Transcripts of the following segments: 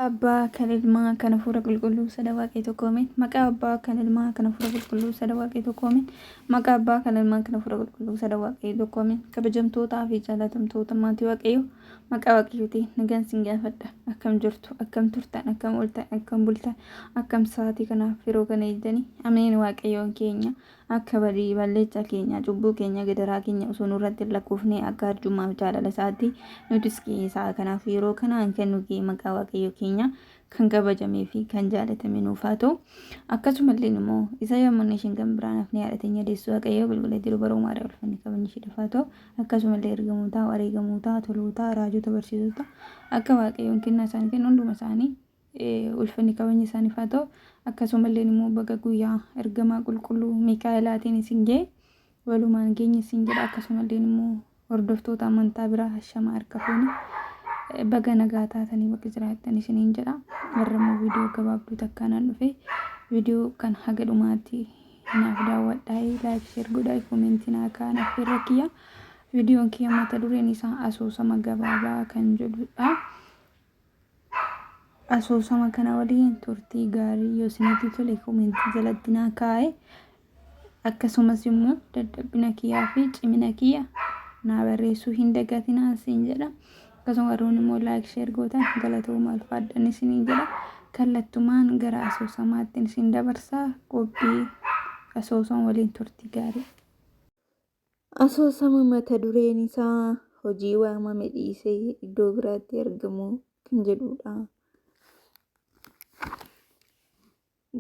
Abbaa kan ilmaa kana fuura qulqulluu sada waaqee tokkoomeen maqaa abbaa kan ilmaa kana fuura qulqulluu sada waaqee tokkoomeen maqaa abbaa kan ilmaa kana fuura qulqulluu sada waaqee tokkoomeen kabajamtootaa fi jaalatamtoota maatii waaqayyoo maqaa waaqayyootiin nagaan sin gaafadha akkam jirtu akkam turtan akkam ooltan akkam bultan akkam sa'aatii kanaaf yeroo kana eegdanii ameen waaqayyoon keenya akka badii balleessaa keenya cubbuu keenya gadaraa keenya osoo nurratti lakkoofnee akka arjummaaf jaalala isaatii nutis isaa kanaaf yeroo kanaan kennu maqaa waaqayyoo keenya kan kabajamee fi kan jaalatame nuuf haa ta'u akkasumallee immoo isa yommuu ishiin kan biraanaaf ni yaadateenya deessuu waaqayyoo bilbila jiru baruu maaraa ulfanni kabajni ishee dhufaa ta'u akkasumallee ergamootaa wareegamootaa tolootaa raajota barsiisota akka waaqayyoon kennaa isaanii kennu hunduma isaanii ulfanni kabajni isaaniif haa ta'u akkasumallee immoo baga guyyaa ergamaa qulqulluu Miikaa'elaatiin isin ga'e walumaan keenya isin jedha akkasumallee immoo hordoftoota amantaa biraa hashamaa harka fuuni baga nagaa taatanii bakka jiraattan isiniin jedha warrammoo viidiyoo gabaabduu takkaanaan dhufe viidiyoo kan haga dhumaatti naaf daawwadhaa laayik sheer godhaa koomentii naa kaa'aa affeerra kiyya viidiyoon kiyya mata dureen isaa asoosama gabaabaa kan jedhudha. Asoosama kana waliin turtii gaarii yoo isinitti tole koomentii jalatti naa kaa'aa akkasumas immoo dadhabina kiyyaa fi cimina kiyya naa barreessuu hin dagatinaa siin jedha. Akkasuma warroonni immoo laayik sheer gootan galatooma ulfaadhaan isiniin jedha. Kallattumaan gara asoosamaatti isin dabarsaa qophii asoosama waliin turtii gaarii. Asoosama mata dureen isaa hojii waamame dhiisee iddoo biraatti argamu kan jedhudha.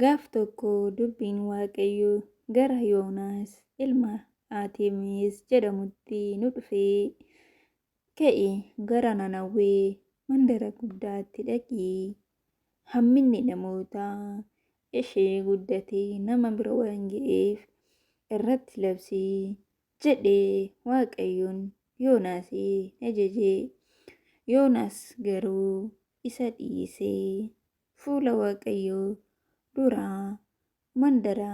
Gaaf tokko dubbiin waaqayyoo gara Yoonaas ilma Ateemis jedhamutti nu dhufee ka'e gara Nanawwee mandara guddaatti dhaqee hamminni namootaa ishee guddatee nama bira waan ga'eef irratti labsii jedhee waaqayyoon Yoonaasiin ajajee Yoonaas garuu isa dhiisee fuula waaqayyoo duraa mandara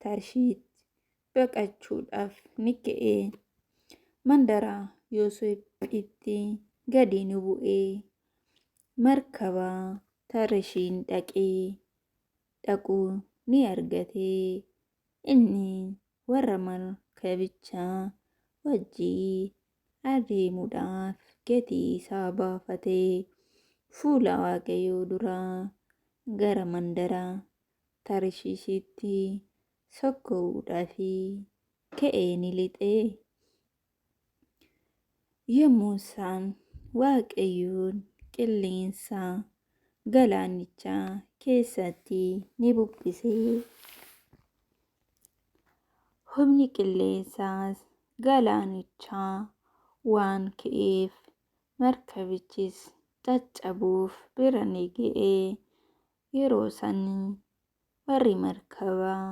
Tarshiitti baqachuudhaaf ni ka'e. Mandara Yoosef'itti gadi ni bu'ee markaba Tarshiin dhaquu ni argatee inni warra markabichaa wajjin adeemuudhaaf gatii isaa baafatee fuula waaqayyoo duraa gara mandara Tarshiishitti sokka'uudhaaf ka'ee ni lixee. Yommuu isaan waaqayyoon qilleensa galaanichaa keessatti ni bubbisee humni qilleensaas galaanichaa waan ka'eef markabichis caccabuuf bira ni ga'ee yeroo sanii warri markabaa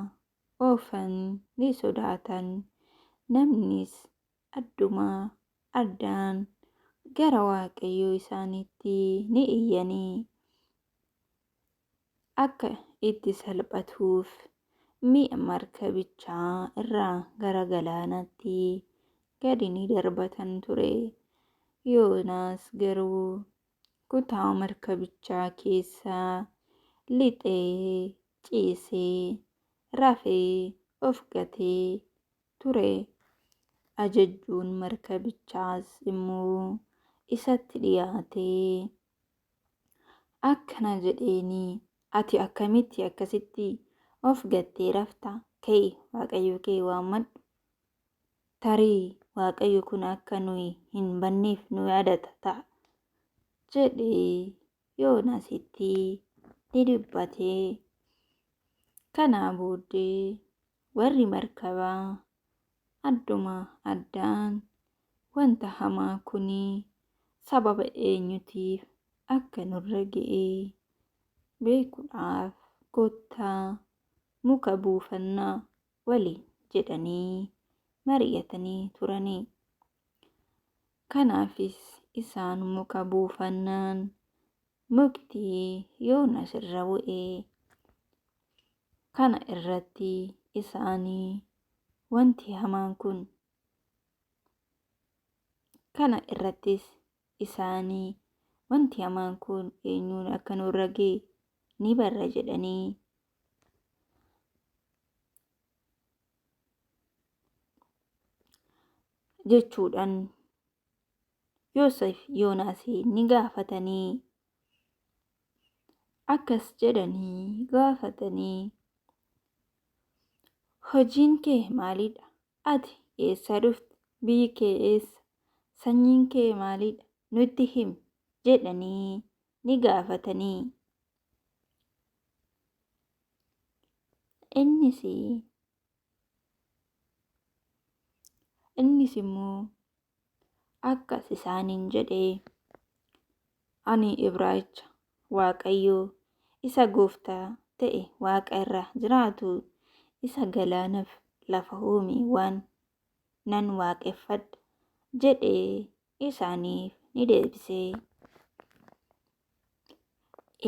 oofan ni sodaatan namnis addaan gara waaqayyoo isaaniitti ni iyyanii akka itti salphatuuf mi'a markabichaa irraa gara galaanaatti gadi ni darbatan ture. Yoonaas garuu kutaa markabichaa keessaa lixee ciisee rafee of gatee ture. Ajajjuun markabichaas immoo isatti dhiyaatee akkana jedheeni ati akkamitti akkasitti of gattee rafta ka'e waaqayyo kee waammadhu tarii waaqayyo kun akka nuyi hin banneef nu yaadata ta'a jedhee Yoonaasitti ni dubbatee. Kanaa booddee warri markabaa addaan wanta hamaa kuni sababa eenyutiif akka nurra ga'e beekuudhaaf kottaa muka buufannaa waliin jedhanii mari'atanii turanii. Kanaafis isaan muka buufannaan mukti Yoonaas irra bu'ee kana irratti isaanii wanti hamaan kun kana irrattis isaanii wanti hamaan kun eenyuun akka nurra ga'e ni barra jedhanii jechuudhaan Yoosef Yoonaasiin ni gaafatanii akkas jedhanii gaafatanii hojiin kee maalidha? Ati eessaa dhufte? Biyyi kee eessa? Sanyiin kee maalidha? Nutti himi jedhanii ni gaafatanii. Innis immoo akkas isaaniin jedhee ani Ibraahicha Waaqayyoo isa gooftaa ta'e Waaqa irra jiraatu isa galaanaaf lafa uume waan nan waaqeffadha jedhee isaaniif ni deebisee.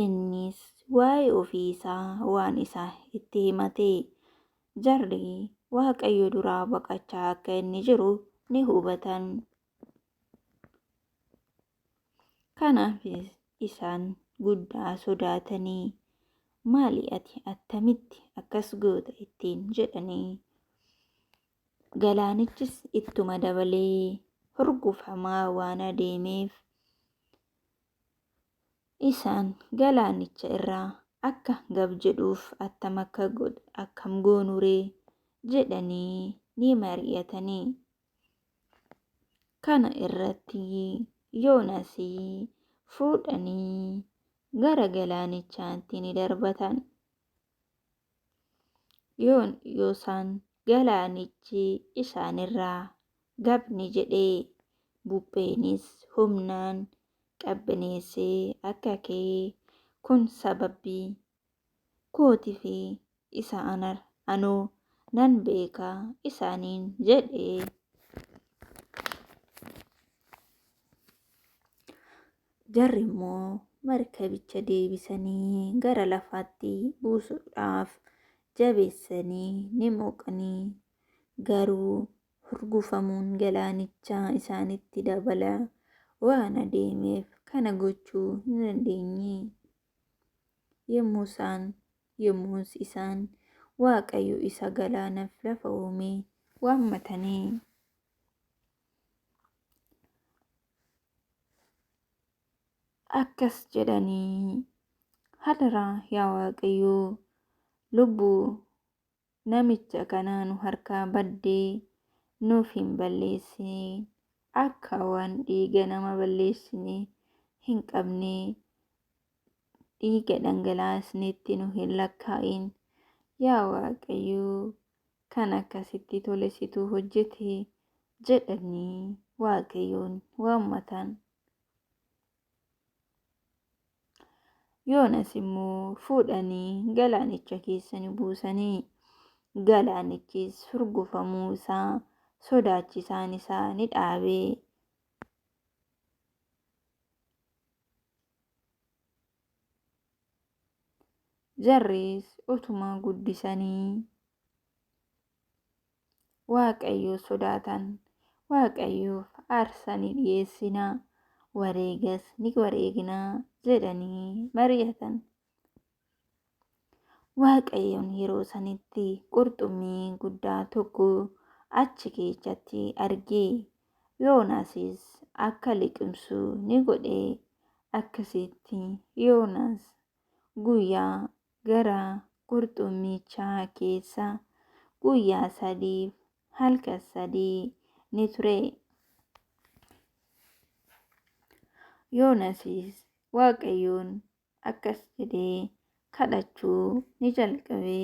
Innis waa'ee ofii isaa waan isaa itti himatee jarri Waaqayyo duraa baqachaa akka inni jiru ni hubatan. Kanaafis isaan guddaa sodaatanii maali ati attamitti akkas goota ittiin jedhanii galaanichis ittuma dabalee hurgufamaa waan adeemeef isaan galaanicha irraa akka gab jedhuuf akkam goonuree jedhanii ni mari'atanii. Kana irratti Yoonaasii fuudhanii gara galaanichaatti ni darbatan. Yoosaan galaanichi isaanirraa gabni jedhee bubbeenis humnaan qabbaneessee akka ka'e kun sababii kootii fi isa anoo nan beekaa isaaniin jedhee. Jarri immoo markabicha deebisanii gara lafaatti buusuudhaaf jabeessanii ni mooqanii garuu hurgufamuun galaanichaa isaanitti dabalaa waan adeemeef kana gochuu hin dandeenye. Yommus isaan Waaqayyo isa galaanaaf lafa uume waammatanii akkas jedhanii hadaraa yaa Waaqayyoo lubbuu namicha kanaa nu harkaa baddee nuuf hin balleessin akka waan dhiiga nama balleessine hin qabne dhiiga dhangalaasneetti nu hin lakkaa'in yaa Waaqayyoo kan akkasitti tolesitu hojjete jedhanii Waaqayyoon waammatan. Yoonas immoo fuudhanii galaanicha keessa ni buusanii galaanichis hurgufamuu isaa sodaachisaan isaa ni dhaabee. Jarris utuma guddisanii Waaqayyo sodaatan. Waaqayyoof aarsaa ni dhiyeessinaa wareegas ni wareegnaa jedhanii mari'atan. Waaqayyoon yeroo sanitti qurxummii guddaa tokko achi keessatti argee Yoonaasis akka liqimsu ni godhe. Akkasitti Yoonaas guyyaa gara qurxummichaa keessa guyyaa 3 halkan 3 ni ture. Yoonasis Waaqayyoon akkas jedhee kadhachuu ni jalqabe.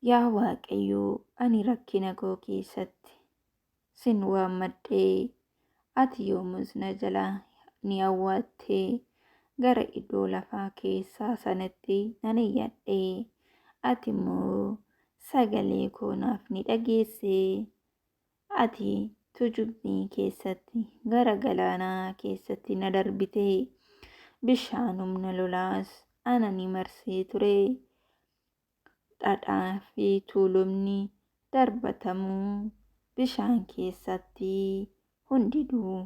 Yaa Waaqayyoo, ani rakkina koo keessatti sin waammadhee ati yommus na jalaa ni awwaattee gara iddoo lafaa keessaa sanatti nan iyyadhee ati immoo sagalee koo naaf ni dhageessee. Ati tujubbii keessatti gara galaanaa keessatti na darbitee bishaan humna lolaas ana ni marsee ture. Dhadhaa fi tuulumni darbatamuu bishaan keessatti hundinuu